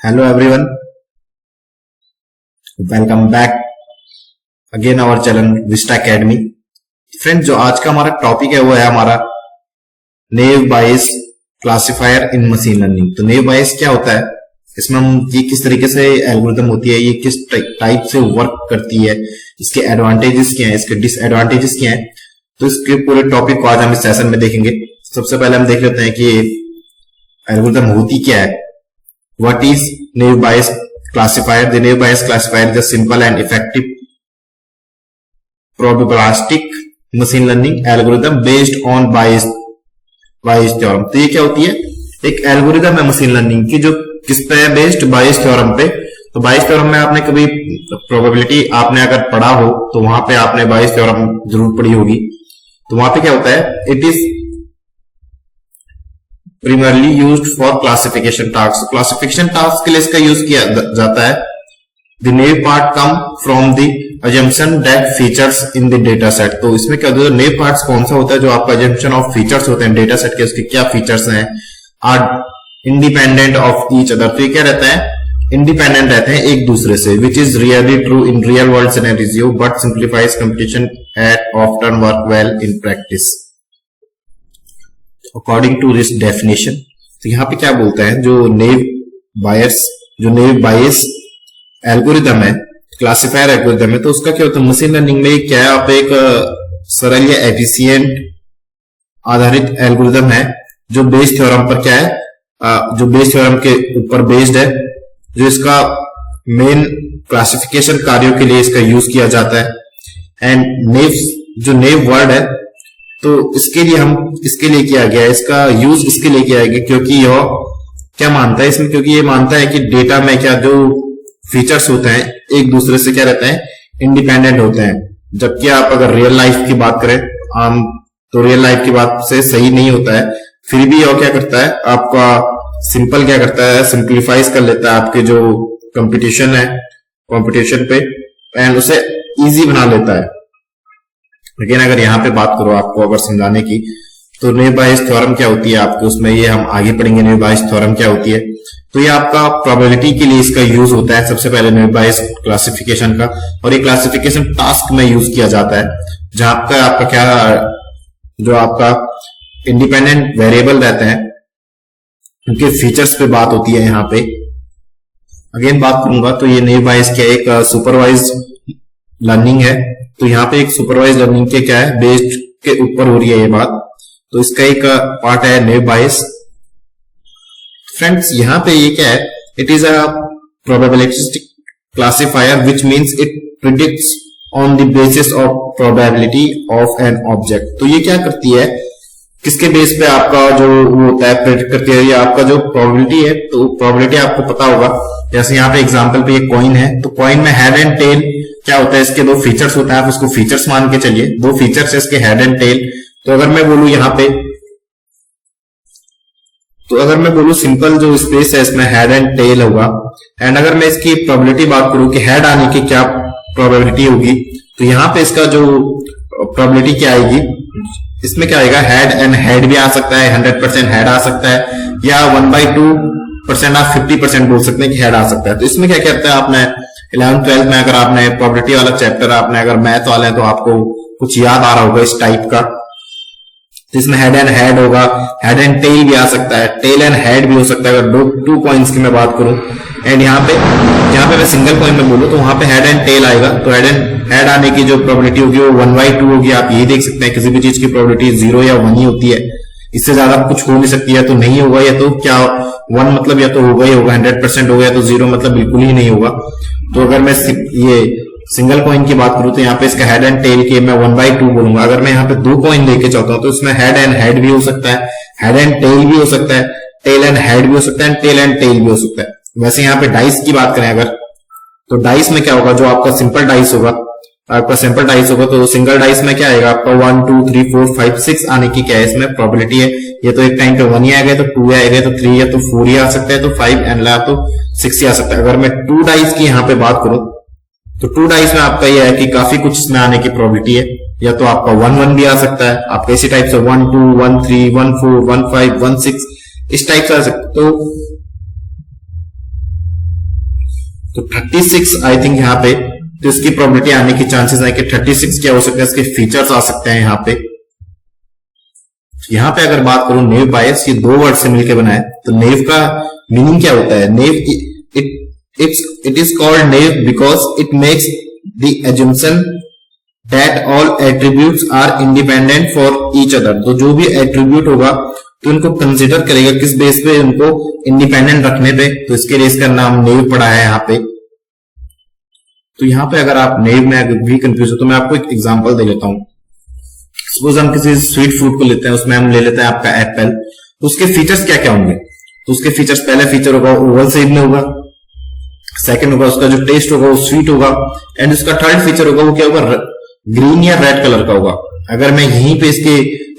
Hello everyone, welcome back again our channel Vista Academy। Friend, जो आज का हमारा टॉपिक है वो है हमारा नेव बायस क्लासिफायर इन मशीन लर्निंग। तो नेव बायस क्या होता है, इसमें हम ये किस तरीके से एल्गोरिथम होती है, ये किस टाइप से वर्क करती है, इसके एडवांटेजेस क्या है, इसके डिसएडवांटेजेस क्या है, तो इसके पूरे टॉपिक को आज हम इस सेशन में देखेंगे। सबसे पहले हम देख लेते हैं कि एल्गोरिथम होती क्या है। What is Naive Bayes classifier? The Naive Bayes classifier is a simple and effective probabilistic machine learning algorithm based on Bayes theorem। तो ये क्या होती है, एक एल्गोरिथम है मशीन लर्निंग की जो किस पे है, बेस्ड बायस थ्योरम पे। तो बायस थ्योरम में आपने कभी प्रोबेबिलिटी आपने अगर पढ़ा हो तो वहां पे आपने बायस थ्योरम जरूर पढ़ी होगी। तो वहां पे क्या होता है, it is primarily used for classification tasks। Classification task के लिए इसका यूज किया जाता है। The naive part come from the assumption that features in the data set। तो इसमें क्या होता है, naive parts कौन सा होता है, जो आपका assumption of features होते हैं डेटा सेट के, उसके क्या फीचर्स हैं, are independent of each other। तो ये क्या रहता है, इंडिपेंडेंट रहते हैं एक दूसरे से, which is really true in real world scenario but simplifies computation at often work well in practice according to this definition. तो यहाँ पे क्या बोलता है, जो नेव बायस एल्गोरिथम है, क्लासिफायर एल्गोरिथम है, तो उसका क्या होता है मशीन लर्निंग में, क्या है, आप एक सरल या एफिशिएंट आधारित एल्गोरिथम है जो बेस थ्योरम पर क्या है, जो बेस थ्योरम के ऊपर बेस्ड है, जो इसका मेन क्लासिफिकेशन कार्यों के लिए इसका यूज किया जाता है। एंड जो नेव वर्ड है, तो इसके लिए किया गया है, इसका यूज इसके लिए किया गया क्योंकि यह क्या मानता है इसमें, क्योंकि ये मानता है कि डेटा में क्या जो फीचर्स होते हैं एक दूसरे से क्या रहते हैं, इंडिपेंडेंट होते हैं। जबकि आप अगर रियल लाइफ की बात करें आम, तो रियल लाइफ की बात से सही नहीं होता है। फिर भी यह क्या करता है, आपका सिंपल क्या करता है, सिंप्लीफाइज कर लेता है आपके जो कंपटीशन है कंपटीशन पे, एंड उसे इजी बना लेता है। लेकिन अगर यहाँ पे बात करो आपको अगर समझाने की, तो नेव बायस थ्योरम क्या होती है आपके, उसमें ये हम आगे पढ़ेंगे नेव बायस थ्योरम क्या होती है। तो ये आपका प्रोबेबिलिटी के लिए इसका यूज होता है सबसे पहले नेव बायस क्लासिफिकेशन का, और ये क्लासिफिकेशन टास्क में यूज किया जाता है, जहां पे आपका क्या, जो आपका इंडिपेंडेंट वेरिएबल रहते हैं उनके फीचर्स पे बात होती है। यहाँ पे अगेन बात करूंगा तो ये नेव बायस क्या एक सुपरवाइज लर्निंग है। तो यहाँ पे एक सुपरवाइज लर्निंग के क्या है, बेस्ड के ऊपर हो रही है ये बात। तो इसका एक पार्ट है नेव बायस। फ्रेंड्स, यहाँ पे ये क्या है, it is a probabilistic classifier which means it predicts on the basis of probability of an object. तो ये क्या करती है, किसके बेस पे आपका जो वो होता है, प्रेडिक्ट करती है, ये आपका जो प्रोबेबिलिटी है। तो प्रोबेबिलिटी आपको पता होगा, जैसे यहाँ पे एग्जांपल पे एक कॉइन है, तो कॉइन में हेड एंड टेल क्या होता है, इसके दो फीचर्स होते हैं, आप इसको फीचर्स मान के चलिए, दो फीचर्स है इसके हेड एंड टेल। तो अगर मैं बोलूं यहाँ पे, तो अगर मैं बोलूं सिंपल जो स्पेस है इसमें हेड एंड टेल होगा, एंड अगर मैं इसकी प्रोबेबिलिटी बात करूं कि हेड आने की क्या प्रोबेबिलिटी होगी, तो यहाँ पे इसका जो प्रोबेबिलिटी क्या आएगी, इसमें क्या आएगा, हेड एंड हेड भी आ सकता है, 100% हेड आ सकता है, या 1/2% आप 50% बोल सकते हैं कि हेड आ सकता है। तो इसमें क्या कहता है, आपने 11th-12th में अगर आपने प्रोबेबिलिटी वाला चैप्टर आपने अगर मैथ वाले हैं तो आपको कुछ याद आ रहा होगा इस टाइप का। तो इसमें हेड एंड हेड होगा, हेड एंड टेल भी आ सकता है, टेल एंड हेड भी हो सकता है अगर टू कॉइन्स की मैं बात करूं। एंड यहाँ पे मैं सिंगल कॉइन में बोलूं तो वहां पे हेड एंड टेल आएगा। तो हेड आने की जो प्रोबेबिलिटी होगी वो 1/2 होगी। आप ये देख सकते हैं किसी भी चीज की प्रोबेबिलिटी 0 या 1 ही होती है, इससे ज्यादा कुछ हो नहीं सकती है। तो नहीं होगा, या तो क्या 1 मतलब या तो होगा ही होगा, 100% होगा, या तो 0 मतलब बिल्कुल ही नहीं होगा। तो अगर मैं ये सिंगल कॉइन की बात करूं तो यहाँ पे इसका हेड एंड टेल के मैं 1/2 बोलूंगा। अगर मैं यहाँ पे 2 कॉइन लेके चलता हूं तो इसमें हेड एंड हेड भी हो सकता है, हेड एंड टेल भी हो सकता है, टेल एंड हेड भी हो सकता है, टेल एंड टेल भी हो सकता है। वैसे यहाँ पे डाइस की बात करें अगर, तो डाइस में क्या होगा, जो आपका सिंपल डाइस होगा, आपका सिंपल डाइस होगा, तो सिंगल डाइस में क्या आएगा आपका 1 2 3 4 5 6 आने की क्या है इसमें प्रोबेबिलिटी है। ये तो एक टाइम पे 1 ही आएगा, तो 2 आएगा, तो 3 या तो 4 ही आ सकता है, तो 5 एंड ला तो 6 ही आ सकता है। अगर मैं 2 डाइस की यहाँ पे बात करूं तो 2 डाइस में आपका यह है कि काफी कुछ इसमें आने की प्रोबेबिलिटी है, या तो आपका 1 1 भी आ सकता है, आपका इसी टाइप से 1 2 1 3 1 4 1 5 1 6 इस टाइप से आ सकता है। तो तो 36 आई थिंक यहाँ पे, तो इसकी प्रोबेबिलिटी आने की चांसेस है कि 36 क्या हो सकता है, इसके फीचर्स आ सकते हैं यहाँ पे। यहाँ पे अगर बात करूं नेव बायस, ये दो वर्ड से मिलकर बना है। तो नेव का मीनिंग क्या होता है? Naive it is called naive because it makes the assumption that all attributes are independent for each other. तो जो भी एट्रीब्यूट होगा तो इनको कंसिडर करेगा किस बेस पे, उनको इंडिपेंडेंट रखने पे। तो इसके लिए इसका नाम नेव पड़ा है यहाँ पे। तो यहाँ पे अगर आप नेव में अगर भी कंफ्यूज हो तो मैं आपको एक एग्जांपल दे लेता हूँ। सपोज हम किसी स्वीट फ्रूट को लेते हैं, उसमें हम ले लेते हैं आपका एप्पल। तो उसके फीचर्स क्या क्या होंगे? तो उसके फीचर्स, पहला फीचर होगा ओवल शेप में होगा, सेकंड होगा उसका जो टेस्ट होगा वो स्वीट होगा, एंड उसका थर्ड फीचर होगा वो क्या होगा, ग्रीन या रेड कलर का होगा। अगर मैं यहीं पे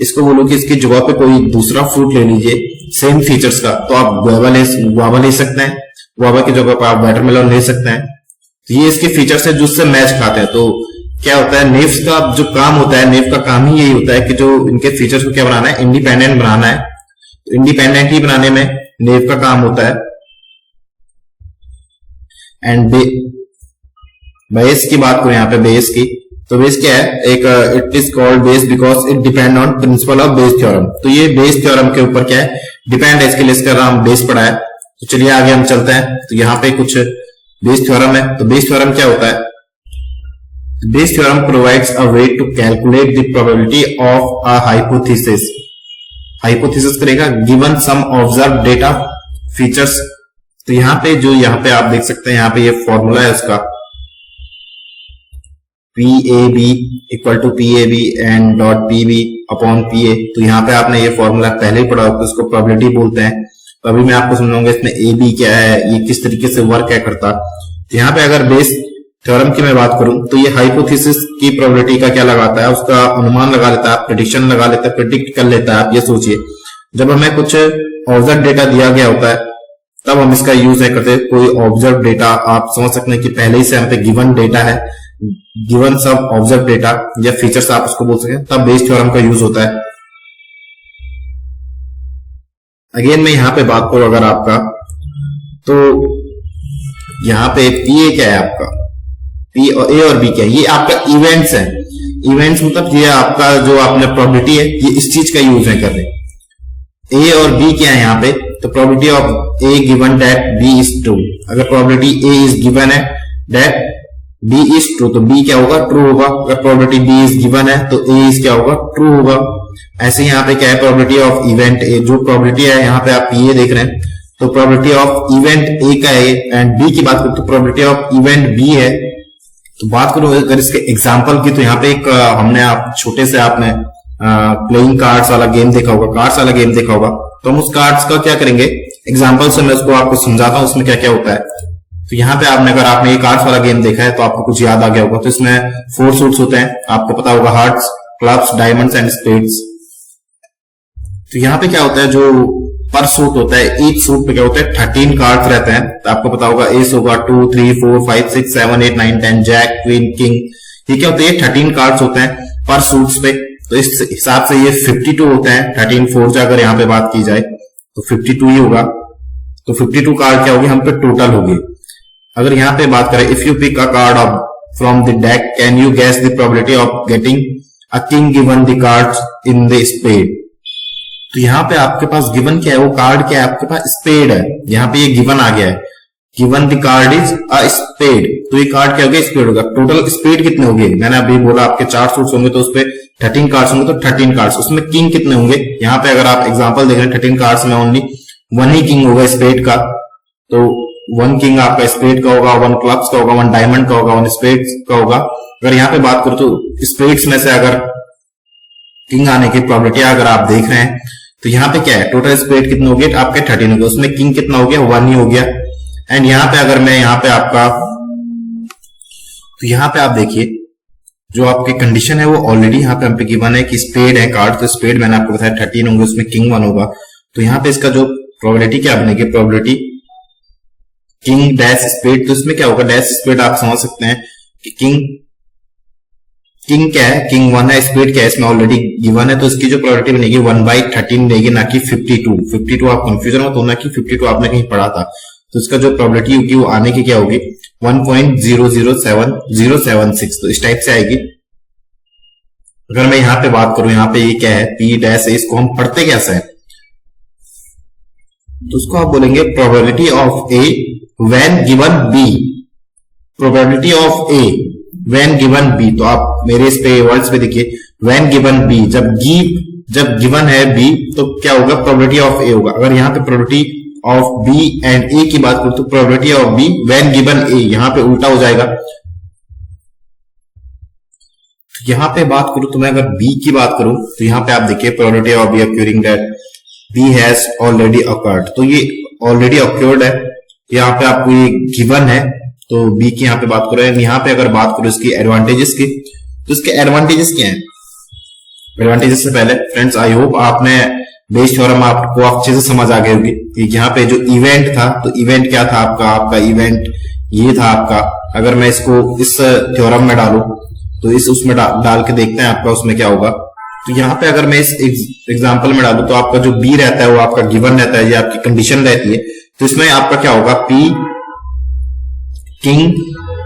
इसको बोलूं कि इसकी जगह पे कोई दूसरा फ्रूट ले लीजिए सेम फीचर्स का, तो आप गुआवा ले सकते हैं, गुआवा की जगह पर आप वाटरमेलन ले सकते हैं। तो ये इसके फीचर्स है जो उससे मैच खाते हैं। तो क्या होता है, नेव्स का जो काम होता है, नेव का काम ही यही होता है कि जो इनके फीचर्स को क्या बनाना है, इंडिपेंडेंट बनाना है। तो इंडिपेंडेंट ही बनाने में नेव का काम होता है। एंड बेस की बात करें यहाँ पे, बेस की, तो बेस क्या है, एक it is called base because it depend on principle of Bayes theorem. तो ये बेस थ्योरम के ऊपर क्या है, डिपेंड है, इसके लिए इसका नाम बेस पड़ा है। तो चलिए आगे हम चलते हैं। तो यहाँ पे कुछ बेस थ्योरम है। तो बेस थ्योरम क्या होता है? Bayes theorem provides a way to calculate the probability of a hypothesis. Hypothesis करेगा given some observe data features. तो यहाँ पे आप देख सकते हैं, यहाँ पे ये फॉर्मूला है उसका, PAB equal to PAB and dot PB upon PA। तो यहाँ पे आपने ये फॉर्मूला पहले ही पढ़ा होगा, इसको प्रोबेबिलिटी बोलते हैं। तो अभी मैं आपको समझाऊंगा इसमें AB क्या है, ये किस तरीके से वर्क है करता। तो यहाँ पे अगर बेस थ्योरम की मैं बात करूं तो ये हाइपोथेसिस की प्रोबेबिलिटी का क्या लगाता है, उसका अनुमान लगा लेता है, प्रेडिक्शन लगा लेता है, प्रेडिक्ट कर लेता है। आप ये सोचिए, जब हमें कुछ ऑब्जर्व डेटा दिया गया होता है तब हम इसका यूज है करते हैं। कोई ऑब्जर्व डेटा आप समझ सकते हैं कि पहले ही से हम पे गिवन डेटा है, गिवन सब ऑब्जर्व डेटा या फीचर्स आप उसको बोल सकें, तब बेस थ्योरम का यूज होता है। अगेन मैं यहाँ पे बात करूं अगर आपका, तो यहाँ पे PA क्या है आपका, P और A और B क्या है, ये आपका इवेंट्स है। इवेंट्स मतलब ये आपका जो आपने प्रोबेबिलिटी है, ये इस चीज का यूज है कर रहे हैं। A और B क्या है यहाँ पे, तो probability of A given that B is true. अगर प्रोबेबिलिटी A इज गिवन है दैट B इज ट्रू, तो B क्या होगा, ट्रू होगा। अगर प्रोबेबिलिटी B इज गिवन है तो A इज क्या होगा, ट्रू होगा। ऐसे यहाँ पे क्या है, प्रोबेबिलिटी ऑफ इवेंट A, जो प्रोबेबिलिटी है यहाँ पे आप PA देख रहे हैं, तो प्रोबेबिलिटी ऑफ इवेंट A का है, एंड B की बात करूं तो प्रोबेबिलिटी ऑफ इवेंट B है। तो बात करूं अगर इसके एग्जाम्पल की, तो यहाँ पे एक हमने आप छोटे से आपने प्लेइंग कार्ड्स वाला गेम देखा होगा, कार्ड्स वाला गेम देखा होगा। तो हम उस कार्ड्स का क्या करेंगे, एग्जाम्पल से मैं उसको आपको समझाता हूँ उसमें क्या क्या होता है। तो यहाँ पे आपने ये कार्ड्स वाला गेम देखा है तो आपको कुछ याद आ गया होगा। तो इसमें 4 सूट्स होते हैं, आपको पता होगा, hearts, clubs, diamonds and spades. तो यहाँ पे क्या होता है, जो पर सूट होता है, ईच सूट पे क्या होता है, 13 कार्ड्स रहते हैं। तो आपको पता होगा एस होगा 2 3 4 5 6 7 8 9 10, जैक, क्वीन, किंग। ये क्या होता है, ये 13 कार्ड्स होते हैं पर सूट्स पे। तो इस हिसाब से ये 52 होते हैं। 13 4 से अगर यहाँ पे बात की जाए तो 52 ही होगा। तो 52 कार्ड क्या होगी, हम पे टोटल होगी। अगर यहाँ पे बात करें, if you pick a card of from the deck, can you guess the probability of getting a king given the cards in the spade. तो यहाँ पे आपके पास गिवन क्या है, वो कार्ड क्या है, आपके पास स्पेड है। यहाँ पे ये गिवन आ गया है, given the card is a spade. तो ये कार्ड क्या हो गया, स्पेड होगा। टोटल स्पेड कितने होंगे, मैंने अभी बोला आपके 4 सूट्स होंगे तो उसपे 13 कार्ड्स होंगे, तो 13 कार्ड्स। उसमें किंग कितने होंगे, यहाँ पे अगर आप एग्जांपल देख रहे हैं 13 कार्ड्स में ओनली 1 ही किंग होगा स्पेड का। तो 1 किंग आपका स्पेड का होगा, 1 क्लब्स का होगा, 1 डायमंड का होगा, 1 स्पेड का होगा। अगर यहाँ पे बात करो तो स्पेड्स में से अगर किंग आने की प्रोबेबिलिटी अगर आप देख रहे हैं तो यहाँ पे क्या है, टोटल स्पेड कितने हो गए आपके 13 हो गए, उसमें किंग कितना हो गया, 1 ही हो गया। एंड यहाँ पे अगर मैं यहाँ पे आपका, तो यहाँ पे आप देखिए जो आपकी कंडीशन है वो ऑलरेडी यहाँ पे हम पे गिवन है कि स्पेड है कार्ड। तो स्पेड मैंने आपको बताया 13 होंगे, उसमें किंग 1 होगा। तो यहाँ पे इसका जो प्रोबेबिलिटी क्या बनेगी, प्रोबेबिलिटी किंग डैश स्पेड। तो इसमें क्या होगा, डैश स्पेड आप समझ सकते हैं कि किंग क्या है, किंग 1 है, स्पेड क्या है, इसमें ऑलरेडी गिवन है। तो इसकी जो प्रोबेबिलिटी बनेगी 1/13 बनेगी, ना कि 52। आप कंफ्यूजन मत होना कि 52 आपने कहीं पढ़ा था। तो इसका जो प्रोबेबिलिटी होगी वो आने की क्या होगी, 1.007076, तो इस टाइप से आएगी। अगर मैं यहाँ पे बात करूं, यहाँ पे ये क्या है, P डैश, इसको हम पढ़ते कैसे हैं, तो उसको आप बोलेंगे probability of A when given B, probability of A when given B. तो आप मेरे इस पे वर्ड्स पे देखिए, व्हेन गिवन बी, जब गिवन है बी तो क्या होगा, प्रोबेबिलिटी ऑफ ए होगा। अगर यहाँ पे probability of B and A की बात करूं तो probability of B when given A, यहां पे उल्टा हो जाएगा। यहां पे बात करूं तो मैं अगर बी की बात करूं तो यहां पे आप देखिए probability of B occurring that B has already occurred, तो ये ऑलरेडी अक्योर्ड है। यहाँ पे आपको ये गिवन है, तो बी की यहाँ पे बात करो। यहाँ पे अगर बात करो इसकी एडवांटेजेस की, तो इसके एडवांटेजेस क्या हैं। एडवांटेजेस से पहले फ्रेंड्स, आई होप आपने बेस थ्योरम आपको अच्छे से समझ आ गई होगी। यहाँ पे जो इवेंट था, तो इवेंट क्या था आपका इवेंट ये था आपका। अगर मैं इसको इस थ्योरम में डालूं तो इस उसमें डाल के देखते हैं आपका उसमें क्या होगा। तो यहाँ पे अगर मैं इस एग्जांपल में डालूं तो आपका जो बी रहता है वो आपका गिवन रहता है, ये आपकी कंडीशन रहती है। तो इसमें आपका क्या होगा, पी किंग,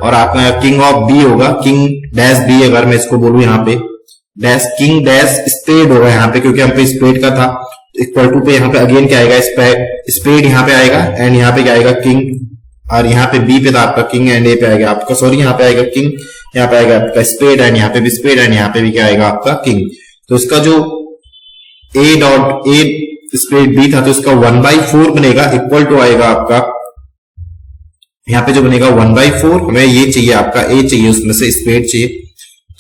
और आपका किंग ऑफ बी होगा, किंग डैश बी। अगर मैं इसको बोलूं यहाँ पे डैश किंग डैश स्पेड होगा यहाँ पे, क्योंकि हम पे स्पेड का था, इक्वल टू पे यहाँ पे अगेन क्या आएगा, स्पेड यहाँ पे आएगा, एंड यहाँ पे क्या आएगा किंग, और यहाँ पे बी पे था आपका किंग, एंड ए पे आएगा आपका, सॉरी यहाँ पे आएगा किंग, यहाँ पे आएगा आपका स्पेड, एंड यहाँ पे भी स्पेड, एंड यहाँ पे भी क्या आएगा आपका किंग। तो इसका जो A dot A spade B था, तो इसका 1/4 बनेगा, इक्वल टू आएगा आपका यहाँ पे जो बनेगा 1/4। हमें ये चाहिए आपका ए चाहिए, उसमें से स्पेड चाहिए।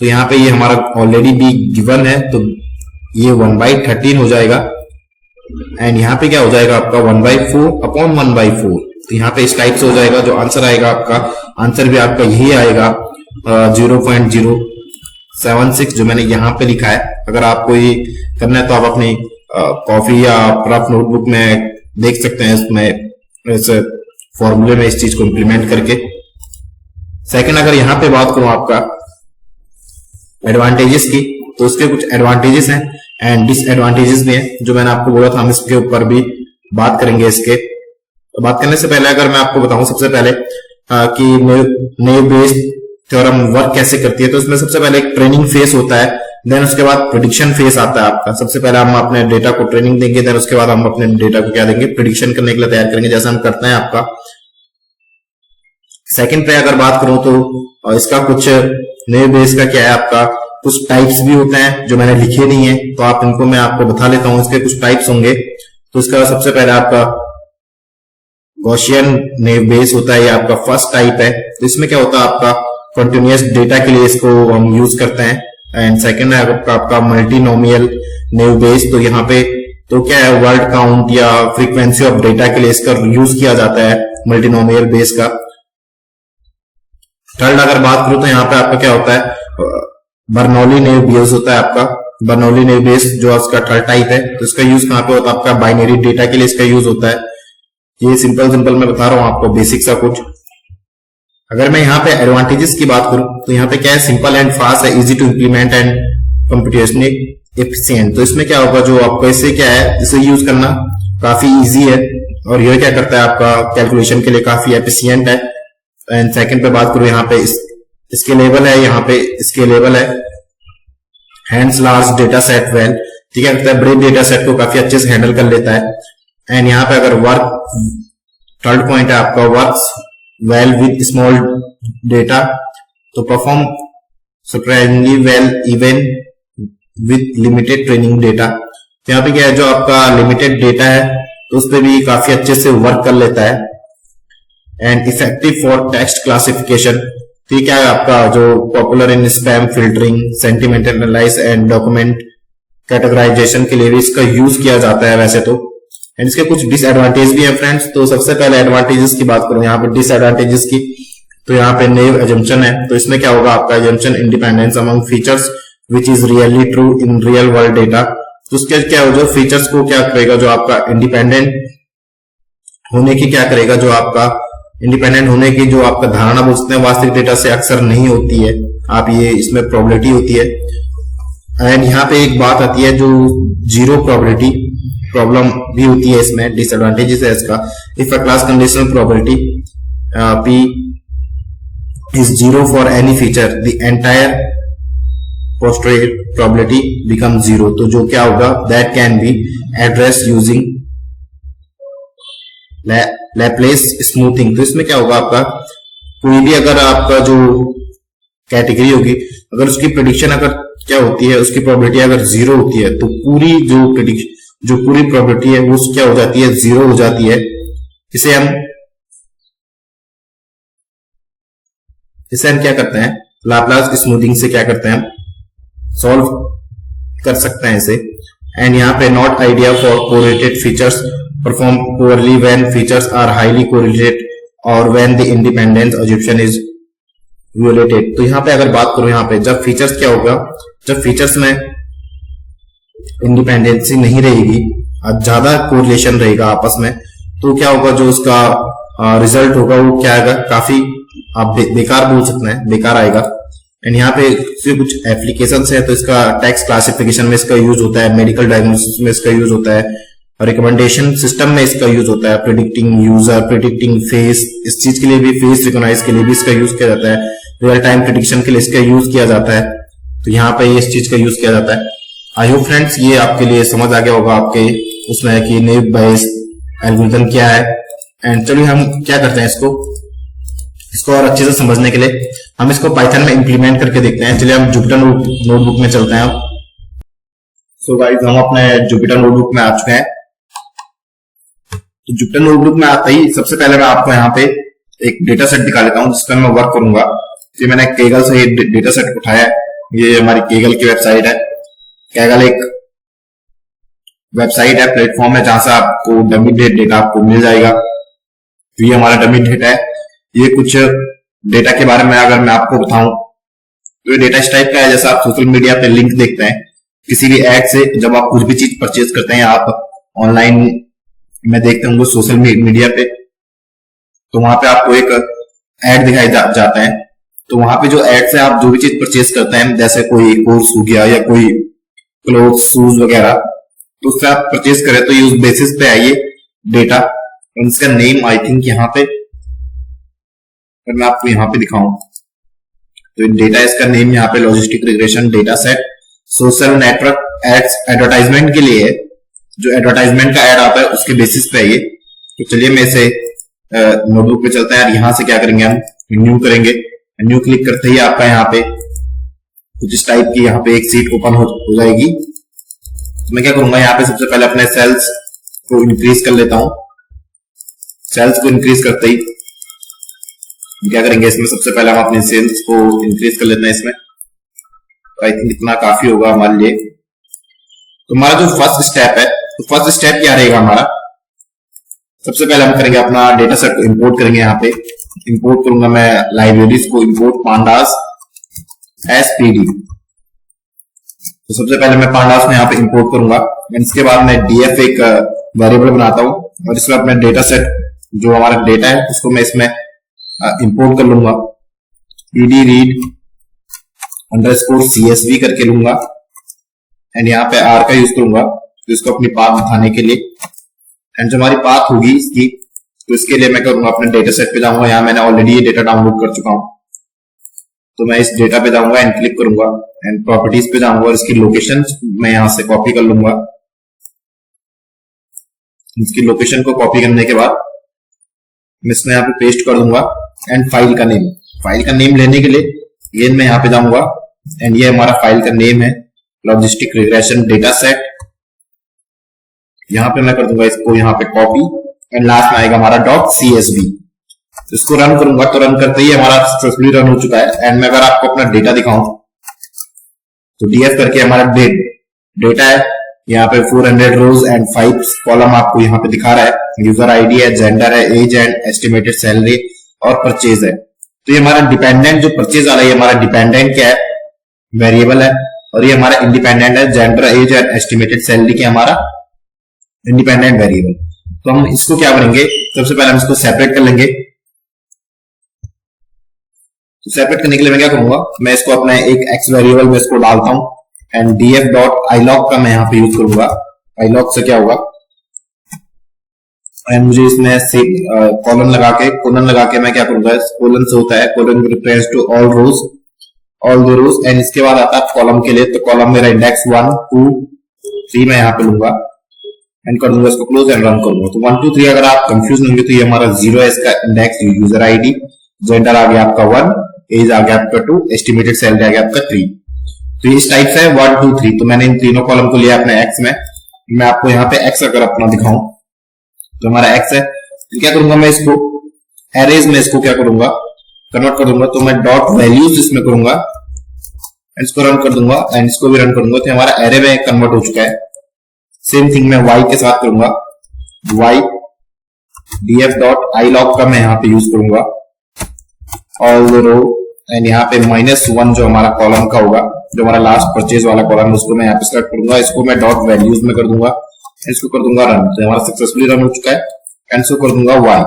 तो यहाँ पे ये हमारा ऑलरेडी बी गिवन है, तो ये 1/13 हो जाएगा, एंड यहाँ पे क्या हो जाएगा आपका 1/4 अपॉन 1/4। तो यहाँ पे इस टाइप से हो जाएगा। जो आंसर आएगा आपका, आंसर भी आपका यही आएगा 0.076, जो मैंने यहाँ पे लिखा है। अगर आपको ये करना है तो आप अपनी कॉपी या रफ नोटबुक में देख सकते हैं, इसमें इस फॉर्मूले में इस चीज को इंप्लीमेंट करके। सेकंड, अगर यहाँ पे बात करूं आपका एडवांटेजेस की, तो उसके कुछ एडवांटेजेस हैं एंड डिसएडवांटेजेस भी हैं, जो मैंने आपको बोला था हम इसके ऊपर भी बात करेंगे। इसके तो बात करने से पहले अगर मैं आपको बताऊं सबसे पहले कि नेव बेस्ड थ्योरम वर्क कैसे करती है, तो इसमें सबसे पहले एक ट्रेनिंग फेस होता है, देन उसके बाद प्रेडिक्शन फेस आता है आपका। सबसे पहले हम अपने डेटा को ट्रेनिंग देंगे, देन उसके बाद हम अपने डेटा को क्या देंगे, प्रेडिक्शन करने के लिए तैयार करेंगे, जैसे हम करते हैं आपका। सेकंड पे अगर बात करूं तो इसका कुछ नेव बेस का क्या है आपका, कुछ टाइप्स भी होते हैं जो मैंने लिखे नहीं है, तो आप इनको मैं आपको बता लेता हूं। इसके कुछ टाइप्स होंगे। तो इसका सबसे पहले आपका गॉसियन नेव बेस होता है, ये आपका फर्स्ट टाइप है। तो इसमें क्या होता है आपका कंटिन्यूअस डेटा के लिए इसको हम यूज करते हैं। एंड सेकंड है आपका मल्टीनोमियल नेव बेस। तो यहाँ पे तो क्या है, वर्ड काउंट या फ्रीक्वेंसी ऑफ डेटा के लिए इसका यूज किया जाता है मल्टीनोमियल बेस का। थर्ड अगर बात करूं तो यहाँ पे आपका क्या होता है, बर्नौली नेव बेस होता है आपका। बर्नौली नेव बेस जो इसका थर्ड टाइप है, तो इसका यूज कहाँ पे होता है, आपका बाइनरी डेटा के लिए इसका यूज होता है। ये सिंपल मैं बता रहा हूं आपको बेसिक सा कुछ। अगर मैं यहाँ पे एडवांटेजेस की बात करूं तो यहाँ पे क्या है, सिंपल एंड फास्ट है, easy to implement and computationally efficient. तो इसमें क्या होगा, जो आपको इससे क्या है, इसे यूज करना काफी इजी है, और यह क्या करता है आपका कैलकुलेशन के लिए काफी एफिशिएंट है। एंड सेकंड पे बात करूं, यहाँ पे इसके लेवल है, यहाँ पे इसके लेवल है, hands large data set well, ठीक है, बड़े डेटा सेट को काफी अच्छे से हैंडल कर लेता है। एंड यहाँ पे अगर वर्क, थर्ड पॉइंट है आपका works well with small data, तो perform surprisingly well even with limited training data. तो यहाँ पे क्या है, जो आपका लिमिटेड डेटा है तो उस पर भी काफी अच्छे से वर्क कर लेता है। And effective for text classification, ठीक है, आपका जो popular in spam filtering, sentiment analyse and document categorisation के लिए भी इसका यूज किया जाता है वैसे तो। एंड इसके कुछ डिसएडवांटेज भी है फ्रेंड्स। तो सबसे पहले एडवांटेजेस की बात करूं यहाँ पे डिसएडवांटेजेस की, तो यहाँ पे नेव एजम्पशन है। तो इसमें क्या होगा आपका, assumption independence among features which is really true in real world data. तो उसके क्या हो, जो फीचर्स को क्या करेगा, जो आपका इंडिपेंडेंट होने की क्या करेगा, जो आपका इंडिपेंडेंट होने की जो आपका धारणा बोलते हैं वास्तविक डेटा से अक्सर नहीं होती है। आप ये इसमें प्रोबेबिलिटी होती है। एंड यहाँ पे एक बात आती है जो जीरो प्रोबेबिलिटी प्रॉब्लम भी होती है इसमें, डिसएडवांटेजेस है इसका। If a class conditional probability P is zero for any feature, the entire postulated probability becomes zero. तो जो क्या होगा, that can be addressed using Laplace smoothing. तो इसमें क्या होगा, आपका कोई भी अगर आपका जो कैटेगरी होगी, अगर उसकी प्रेडिक्शन अगर क्या होती है, उसकी प्रोबेबिलिटी अगर जीरो होती है, तो पूरी जो पूरी प्रोबेबिलिटी है वो क्या हो जाती है, जीरो हो जाती है. इसे हम क्या करते हैं, लाप्लास स्मूथिंग से क्या करते हैं, सॉल्व कर सकते हैं इसे. एंड यहाँ पे not ideal for correlated features perform poorly when features are highly correlated और when the independence assumption is violated. तो यहाँ पे अगर बात करूं, यहाँ पे जब फीचर्स क्या होगा, जब फीचर्स में इंडिपेंडेंसी नहीं रहेगी, ज्यादा कोरिलेशन रहेगा आपस में, तो क्या होगा, जो उसका रिजल्ट होगा वो क्या आएगा, काफी आप बेकार बोल सकते हैं, बेकार आएगा. एंड यहाँ पे कुछ एप्लीकेशंस है, तो इसका टैक्स क्लासिफिकेशन में इसका यूज होता है, मेडिकल डायग्नोसिस में इसका यूज होता है, रिकमेंडेशन सिस्टम में इसका यूज होता है, प्रिडिक्टिंग यूजर, प्रिडिक्टिंग फेस, इस चीज के लिए भी, फेस रिकॉग्नाइज के लिए भी इसका यूज किया जाता है, रियल टाइम प्रिडिक्शन के लिए इसका यूज किया जाता है. तो यहाँ पे इस चीज का यूज किया जाता है. आई होप फ्रेंड्स ये आपके लिए समझ आ गया होगा आपके उसमें कि नेव बायस एल्गोरिथम क्या है. एंड चलिए हम क्या करते हैं, इसको और अच्छे से समझने के लिए हम इसको पाइथन में इंप्लीमेंट करके देखते हैं. चलिए हम जुपिटर नोटबुक में चलते हैं. सो गाइस हम अपने जुपिटर नोटबुक में आ चुके हैं. तो जुपिटर नोटबुक में आते ही सबसे पहले मैं आपको यहाँ पे एक डेटा सेट दिखा लेता हूँ जिस पर मैं वर्क करूंगा. ये मैंने केगल से ये डेटा सेट उठाया है. ये हमारी केगल की वेबसाइट है. केगल एक वेबसाइट है, प्लेटफॉर्म है, जहां से आपको डमी डेटा आपको मिल जाएगा. तो ये हमारा डमी डेटा है. ये कुछ डेटा के बारे में अगर मैं आपको बताऊं तो ये डेटा इस टाइप का है, जैसा आप सोशल मीडिया पे लिंक देखते हैं किसी भी ऐड से. जब आप कुछ भी चीज परचेज करते हैं, आप ऑनलाइन में देखते होंगे सोशल मीडिया पे, तो वहां पे आपको एक ऐड दिखाई जाता है. तो वहां पे जो एड से आप जो भी चीज परचेज करते हैं, जैसे कोई कोर्स हो गया या कोई क्लोथ शूज वगैरह, तो उससे आप परचेज करें तो ये उस बेसिस पे आइए डेटा. इसका नेम आई थिंक यहाँ पे, अगर मैं आपको यहाँ पे दिखाऊं तो डेटा, इसका नेम यहाँ पे logistic regression data set social network ads advertisement के लिए है. जो एडवर्टाइजमेंट का एड आता है उसके बेसिस पे है ये. तो चलिए मैं इसे नोटबुक पे चलते हैं. यहां से क्या करेंगे, हम न्यू करेंगे. न्यू क्लिक करते ही आपका यहाँ पे कुछ इस टाइप की यहाँ पे एक सीट ओपन हो जाएगी. तो मैं क्या करूंगा, यहाँ पे सबसे पहले अपने सेल्स को इंक्रीज कर लेता हूं. सेल्स को इंक्रीज करते ही क्या करेंगे, इसमें सबसे पहले हम अपने सेल्स को इंक्रीज कर लेते हैं इसमें. तो आई थिंक इतना काफी होगा हमारे लिए. तो हमारा जो फर्स्ट स्टेप है, तो फर्स्ट स्टेप क्या रहेगा हमारा, सबसे पहले हम करेंगे अपना डेटा सेट को इंपोर्ट करेंगे. यहाँ पे इंपोर्ट करूंगा मैं लाइब्रेरीज को, इंपोर्ट पांडास एसपीडी. तो सबसे पहले मैं पांडास में यहाँ पे इंपोर्ट करूंगा. इसके बाद मैं डीएफ एक वेरिएबल बनाता हूँ और इसमें अपना डेटा सेट जो हमारा डेटा है उसको मैं इसमें इंपोर्ट कर लूंगा. ईडी रीड अंडरस्कोर सीएसवी करके लूंगा. एंड यहाँ पे आर का यूज करूंगा तो इसको अपनी पाथ दिखाने के लिए. एंड जो हमारी पाथ होगी इसकी, तो इसके लिए मैं करूंगा अपने डेटा सेट पे जाऊंगा. यहाँ मैंने ऑलरेडी ये डेटा डाउनलोड कर चुका हूँ. तो मैं इस डेटा पे जाऊंगा एंड क्लिक करूंगा एंड प्रॉपर्टीज पे जाऊंगा और इसकी लोकेशन मैं यहाँ से कॉपी कर लूंगा. इसकी लोकेशन को कॉपी करने के बाद मैं इसमें यहाँ पे पेस्ट कर दूंगा. एंड फाइल का नेम लेने के लिए अगेन मैं यहाँ पे जाऊंगा एंड ये हमारा फाइल का नेम है लॉजिस्टिक रिग्रेशन डेटा सेट. यहाँ पे मैं कर दूंगा इसको यहाँ पे कॉपी एंड लास्ट में आएगा हमारा .csv. इसको रन करूंगा तो रन करते ही हमारा सक्सेसफुली रन हो चुका है. एंड मैं अगर आपको अपना डेटा दिखाऊं तो डीएफ करके हमारा डेटा है. यहाँ पे 400 रोज एंड 5 कॉलम आपको यहाँ पे दिखा रहा है. यूजर आईडी है, जेंडर है, एज एंड एस्टिमेटेड सैलरी और परचेज है. तो ये हमारा डिपेंडेंट जो परचेज वाला है, हमारा डिपेंडेंट क्या है, वेरिएबल है. और ये हमारा इंडिपेंडेंट है, gender age and estimated salary के हमारा इंडिपेंडेंट वेरिएबल. तो हम इसको क्या करेंगे, सबसे पहले हम इसको सेपरेट कर लेंगे. तो सेपरेट करने के लिए मैं क्या करूंगा, मैं इसको अपने एक एक्स वेरिएबल में इसको डालता हूं एंड df.ilog का मैं यहाँ पे यूज करूंगा. ilog से क्या होगा, एंड मुझे इसमें से कोलन लगा के मैं क्या करूंगा, कोलन से होता है colon reference to all the rows and इसके बाद आता है कॉलम के लिए, तो कॉलम मेरा इंडेक्स 1 2 3 मैं यहाँ पे लूंगा एंड कर दूंगा इसको क्लोज एंड रन करूंगा। तो 1 2 3 अगर आप कंफ्यूज होंगे तो ये हमारा 0 है इसका इंडेक्स, यूजर आईडी, जेंडर आ गया आपका 1, एज आ गया आपका 2, एस्टिमेटेड सैलरी आ गया आपका 3। तो इस टाइप से 1 2 3, तो मैंने इन तीनों कॉलम को लिया अपने एक्स में। मैं आपको यहाँ पे एक्स अगर अपना दिखाऊं तो हमारा एक्स है, तो क्या करूंगा मैं इसको एरेज में इसको क्या करूंगा कन्वर्ट कर दूंगा, तो मैं डॉट वैल्यूज इसमें करूंगा, इसको रन कर दूंगा एंड इसको भी रन कर दूंगा, तो हमारा एरे में कन्वर्ट हो चुका है। सेम थिंग मैं y के साथ करूंगा, y df dot I log का मैं यहाँ पे यूज करूंगा ऑल द रो एंड यहाँ पे -1 जो हमारा कॉलम का होगा, जो हमारा लास्ट परचेज वाला कॉलम है उसको मैं यहाँ पे सेलेक्ट करूंगा, इसको मैं डॉट वैल्यूज में कर दूंगा, इसको कर दूंगा रन, तो हमारा सक्सेसफुली रन हो चुका है एंड इसको कर दूंगा y।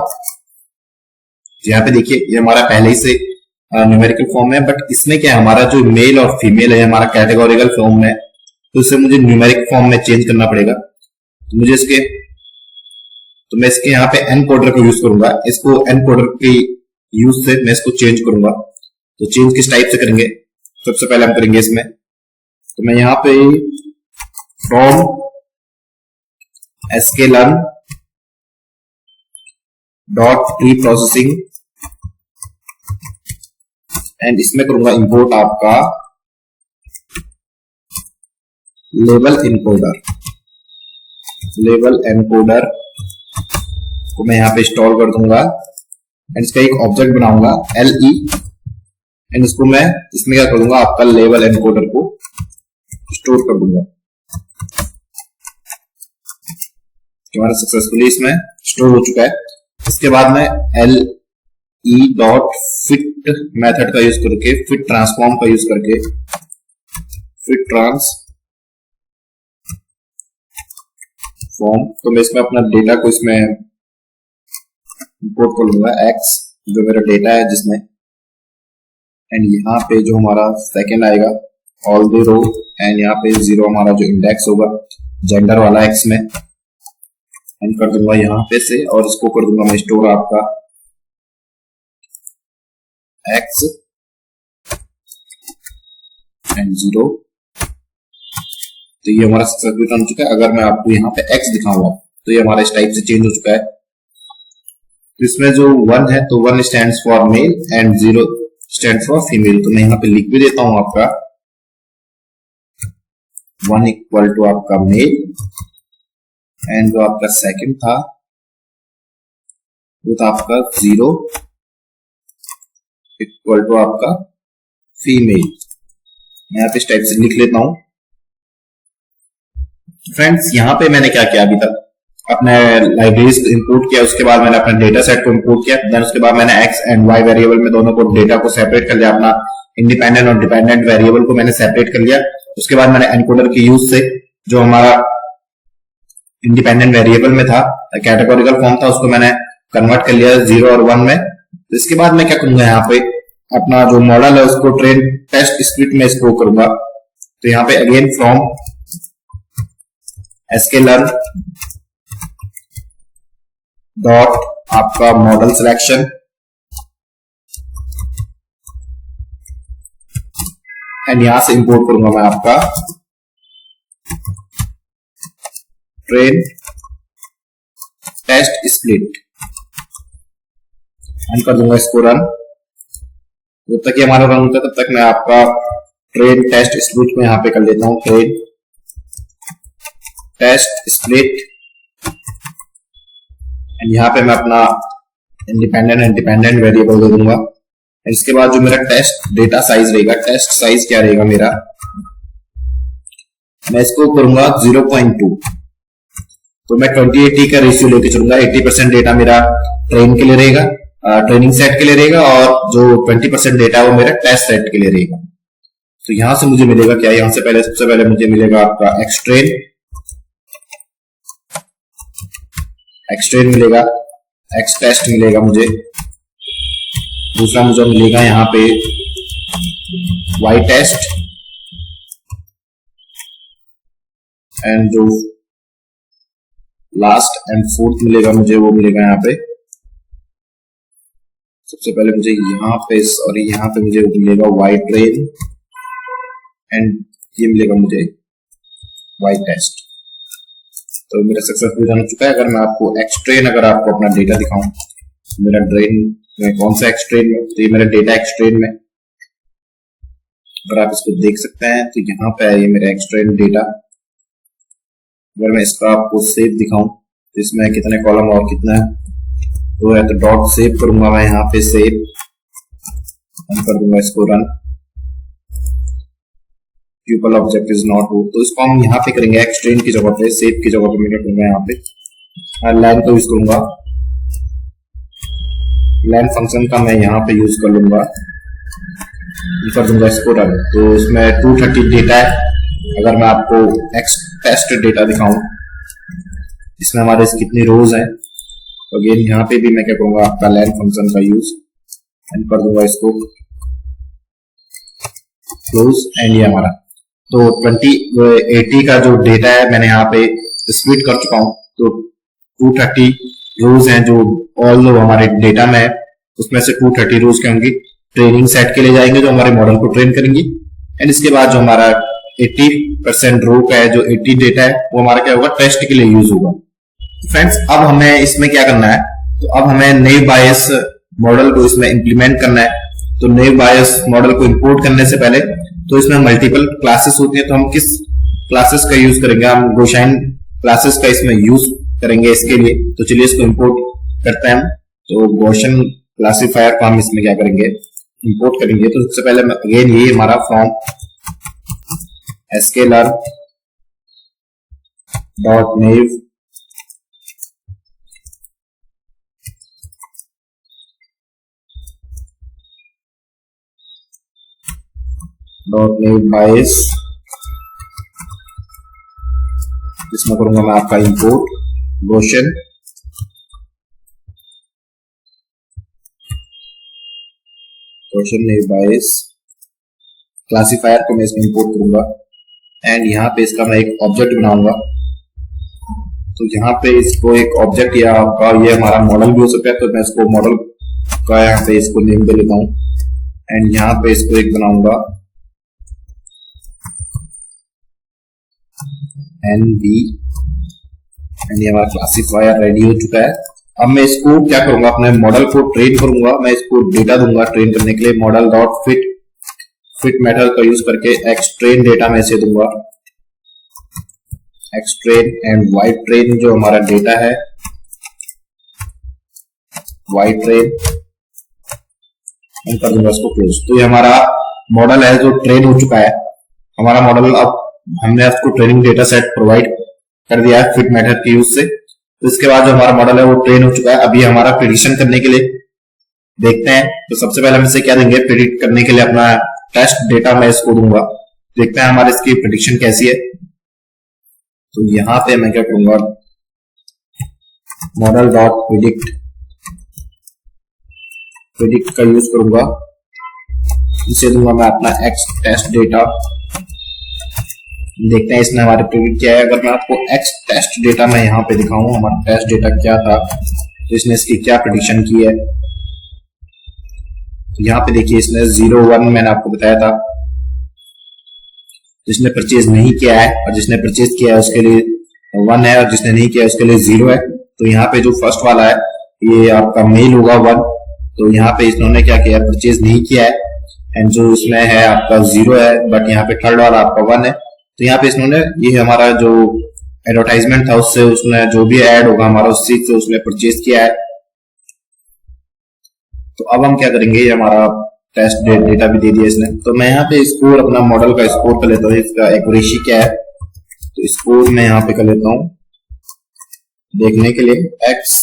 यहाँ पे देखिए ये हमारा पहले ही से न्यूमेरिकल फॉर्म है, बट इसमें क्या है हमारा जो मेल और फीमेल है हमारा कैटेगोरिकल फॉर्म है, तो इसे मुझे न्यूमेरिक फॉर्म में चेंज करना पड़ेगा। तो मैं इसके यहाँ पे एनकोडर को यूज करूंगा, इसको एनकोडर के यूज से मैं इसको चेंज करूंगा। तो चेंज किस टाइप से करेंगे, सबसे पहले हम करेंगे इसमें, तो मैं यहाँ पे from sklearn dot pre processing and इसमें करूंगा इंपोर्ट आपका लेवल एनकोडर को मैं यहाँ पे इंस्टॉल कर दूंगा एंड इसका एक ऑब्जेक्ट बनाऊंगा LE एंड इसको मैं इसमें क्या कर दूंगा आपका लेवल एनकोडर को स्टोर कर दूंगा। हमारा सक्सेसफुली इसमें स्टोर हो चुका है। इसके बाद मैं LE डॉट फिट मेथड का यूज करके, फिट ट्रांसफॉर्म का यूज करके, फिट ट्रांसफॉर्म, तो मैं इसमें अपना डेटा को इसमें इंपोर्ट कर लूंगा, x जो मेरा डेटा है जिसमें, एंड यहाँ पे जो हमारा सेकंड आएगा ऑल द रो एंड यहाँ पे 0 हमारा जो इंडेक्स होगा जेंडर वाला x में एंड कर दूंगा यहाँ पे से, और इसको कर दूंगा मैं स्टोर आपका x एंड 0। तो ये हमारा सक्सेसफुल बन चुका है। अगर मैं आपको यहाँ पे x दिखाऊंगा तो ये हमारा इस टाइप से चेंज हो चुका है। तो इसमें जो 1 है तो 1 stands for male and 0 stands for female, तो मैं यहाँ पे लिख भी देता हूं आपका 1 इक्वल टू आपका मेल एंड जो आपका सेकंड था वो था आपका 0 इक्वल टू आपका फीमेल। यहाँ पे इस टाइप से लिख लेता हूं। फ्रेंड्स यहाँ पे मैंने क्या किया अभी तक, अपने लाइब्रेरीज इंपोर्ट किया, उसके बाद मैंने अपने डेटा सेट को इंपोर्ट किया, देन उसके बाद मैंने x एंड y वेरिएबल में दोनों को डेटा को सेपरेट कर लिया, अपना इंडिपेंडेंट और डिपेंडेंट वेरिएबल को मैंने सेपरेट कर लिया। उसके बाद मैंने एनकोडर के यूज से जो हमारा इंडिपेंडेंट वेरिएबल में था कैटेगोरिकल फॉर्म था उसको मैंने कन्वर्ट कर लिया 0 और 1 में। तो इसके बाद मैं क्या करूंगा, यहाँ पे अपना जो मॉडल है उसको ट्रेन टेस्ट स्क्रिप्ट में इसको करूंगा। तो यहाँ पे अगेन फ्रॉम sklearn डॉट आपका मॉडल सिलेक्शन एंड यहां से इंपोर्ट करूंगा मैं आपका ट्रेन टेस्ट स्प्लिट एंड कर दूंगा इसको रन। जब तक ये हमारा रन होता है तब तक मैं आपका ट्रेन टेस्ट स्प्लिट में यहां पे कर लेता हूं, ट्रेन टेस्ट स्प्लिट एंड यहाँ पे मैं अपना इंडिपेंडेंट वेरिएबल दे दूंगा। इसके बाद जो मेरा टेस्ट डेटा साइज रहेगा, टेस्ट साइज क्या रहेगा मेरा, मैं इसको करूंगा 0.2। तो मैं 20-80 का रेशियो लेके चलूंगा। 80% डेटा मेरा ट्रेन के लिए रहेगा, ट्रेनिंग सेट के लिए रहेगा, और जो 20% डेटा है वो मेरा टेस्ट सेट के लिए रहेगा। तो यहां से मुझे मिलेगा क्या, यहां से पहले सबसे पहले मुझे मिलेगा आपका एक्सट्रेन मिलेगा, एक्स टेस्ट मिलेगा मुझे, दूसरा मुझे मिलेगा यहाँ पे वाई टेस्ट एंड जो लास्ट एंड फोर्थ मिलेगा मुझे, वो मिलेगा यहाँ पे। सबसे पहले मुझे यहाँ पे सॉरी यहाँ पे मुझे मिलेगा वाई ट्रेन एंड ये मिलेगा मुझे वाई टेस्ट। तो मेरा सक्सेसफुल रन हो चुका है। अगर मैं आपको एक्स ट्रेन अगर आपको अपना डेटा दिखाऊं, मेरा ट्रेन में कौन सा एक्स ट्रेन में, तो ये मेरा डेटा एक्स ट्रेन में, अगर आप इसको देख सकते हैं तो यहाँ पे है ये मेरा एक्स ट्रेन डेटा। अगर मैं इसका आपको सेव दिखाऊं तो इसमें कितने कॉलम और कितना तो है, तो डॉट सेव करूंगा मैं यहाँ पे, सेव कर दूंगा इसको run. Tuple object is not हो, तो इसको हम यहाँ पे करेंगे एक्स ट्रेन की जगह पे, सेव की जगह पे मैं करूंगा यहाँ पे लाइन को यूज करूंगा। लाइन फंक्शन का मैं यहाँ पे यूज कर लूंगा, कर दूंगा इसको रन। तो इसमें 230 डेटा है। अगर मैं आपको एक्स टेस्ट डेटा दिखाऊं, इसमें हमारे कितनी रोज हैं, तो अगेन यहाँ पे भी मैं क्या करूंगा, आपका लैन फंक्शन का यूज एंड कर दूंगा इसको क्लोज। एंड ये हमारा तो 80 का जो डेटा है मैंने यहाँ पे स्प्लिट कर चुका हूँ। तो 230 रोज हैं जो ऑल जो हमारे डेटा में है, उसमें से 230 रोज के होंगी ट्रेनिंग सेट के लिए जाएंगे जो हमारे मॉडल को ट्रेन करेंगी। एंड इसके बाद जो हमारा 80% रो का है, जो 80 डेटा है, वो हमारा क्या होगा, टेस्ट के लिए यूज होगा। फ्रेंड्स अब हमें इसमें क्या करना है, तो अब हमें नेव बायस मॉडल को इसमें इंप्लीमेंट करना है। तो नेव बायस मॉडल को इंपोर्ट करने से पहले तो इसमें मल्टीपल क्लासेस होती है, तो हम किस क्लासेस का यूज करेंगे, हम गोशाइन क्लासेस का इसमें यूज करेंगे इसके लिए। तो चलिए इसको इंपोर्ट करते हैं हम। तो गॉसियन क्लासिफायर को हम इसमें क्या करेंगे, इंपोर्ट करेंगे। तो सबसे पहले अगेन ये हमारा from sklearn dot naive dot naive Bayes, इसमें करूंगा मैं आपका import Gaussian naive Bayes classifier को मैं इसमें इंपोर्ट करूंगा। एंड यहाँ पे इसका मैं एक ऑब्जेक्ट बनाऊंगा। तो यहाँ पे इसको एक ऑब्जेक्ट या आपका ये हमारा मॉडल भी हो सकता है, तो मैं इसको मॉडल का यहाँ पे इसको नेम दे लेता हूँ। एंड यहाँ पे इसको एक बनाऊंगा NV एंड ये हमारा क्लासिफायर रेडी हो चुका है। अब मैं इसको क्या करूंगा, अपने मॉडल को ट्रेन करूंगा। मैं इसको डेटा दूंगा ट्रेन करने के लिए, मॉडल डॉट फिट मेथड का यूज करके एक्स ट्रेन डेटा में से दूंगा X train. And Y train जो हमारा डेटा है, वाई ट्रेन कर दूंगा इसको क्लोज। तो ये हमारा मॉडल है जो ट्रेन हो चुका है। हमारा मॉडल अब हमने उसको ट्रेनिंग डेटा सेट प्रोवाइड कर दिया है फिट मेथड के यूज से। तो इसके बाद जो हमारा मॉडल है वो ट्रेन हो चुका है। अभी हमारा प्रेडिक्शन करने के लिए देखते हैं। तो सबसे पहले हम इसे क्या देंगे, प्रेडिक्ट करने के लिए अपना टेस्ट डेटा मैं इसको दूंगा। देखते हैं हमारे इसकी प्रेडिक्शन कैसी है। तो यहाँ पे मैं क्या करूंगा, मॉडल डॉट प्रेडिक्ट का यूज करूंगा। इसे दूंगा मैं अपना एक्स टेस्ट डेटा। देखते हैं इसमें हमारे प्रेडिक्ट क्या है। अगर मैं आपको एक्स टेस्ट डेटा में यहाँ पे दिखाऊं हमारा टेस्ट डेटा क्या था, तो इसने इसकी क्या प्रेडिक्शन की है। तो यहाँ पे देखिए इसने 0-1 मैंने आपको बताया था। जिसने परचेज नहीं किया है और जिसने परचेज किया है उसके लिए 1 है, और जिसने नहीं किया उसके लिए 0 है। तो यहाँ पे जो फर्स्ट वाला है ये आपका मेल होगा 1। तो यहाँ पे इन्होंने क्या किया, परचेज नहीं किया है। एंड जो इसमें है आपका 0 है, बट यहाँ पे थर्ड वाला आपका 1 है। तो यहाँ पे इन्होंने ये हमारा जो एडवर्टाइजमेंट था उससे उसने जो भी ऐड होगा हमारा उस चीज से उसने परचेज किया है। तो अब हम क्या करेंगे, ये हमारा टेस्ट डेटा भी दे दिया इसने। तो मैं यहाँ पे स्कोर अपना मॉडल का स्कोर कर लेता हूँ, इसका एक्यूरेसी क्या है। तो स्कोर मैं यहाँ पे कर लेता हूँ देखने के लिए, एक्स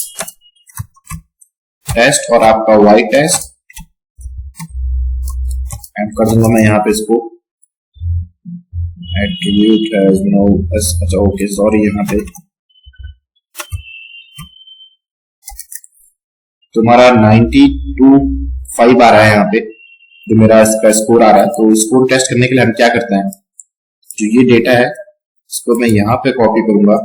टेस्ट और आपका वाई टेस्ट। एंड कर दूंगा मैं यहाँ पे इसको attribute has no अच्छा ओके सॉरी यहाँ पे तुम्हारा 92.5 आ रहा है यहाँ पे जो मेरा इसका स्कोर आ रहा है। तो स्कोर टेस्ट करने के लिए हम क्या करते हैं, जो ये डेटा है इसको मैं यहाँ पे कॉपी करूंगा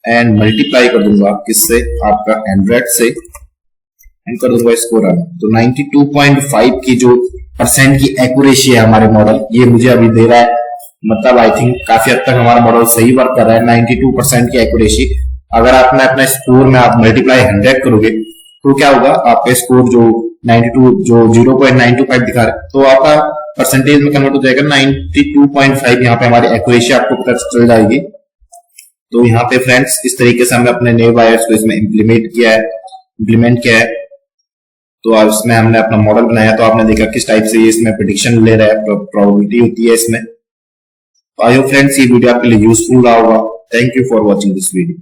एंड मल्टीप्लाई कर दूंगा किससे, आपका 100 से, एंड कर दूंगा इसको रन। तो 92.5 की जो परसेंट की एक्यूरेसी है हमारे मॉडल, ये मुझे अभी दे रहा है। मतलब आई थिंक काफी हद तक हमारा मॉडल सही वर्क कर रहा है। 92% की एक्यूरेसी। अगर आपने अपने स्कोर में आप मल्टीप्लाई 100 करोगे तो क्या होगा, आपका स्कोर जो 92 जो 0.925 दिखा रहा है, तो आपका परसेंटेज में कन्वर्ट हो जाएगा 92.5। यहाँ पे हमारी एक्यूरेसी आपको पता चल जाएगी। तो यहाँ पे फ्रेंड्स इस तरीके से हमने अपने नए वायर्स को इसमें इम्प्लीमेंट किया है। तो अब इसमें हमने अपना मॉडल बनाया, तो आपने देखा किस टाइप से ये इसमें प्रेडिक्शन ले रहा है, प्रोबेबिलिटी होती है इसमें। आई होप फ्रेंड्स ये वीडियो आपके लिए यूजफुल रहा होगा। Thank you for watching this video.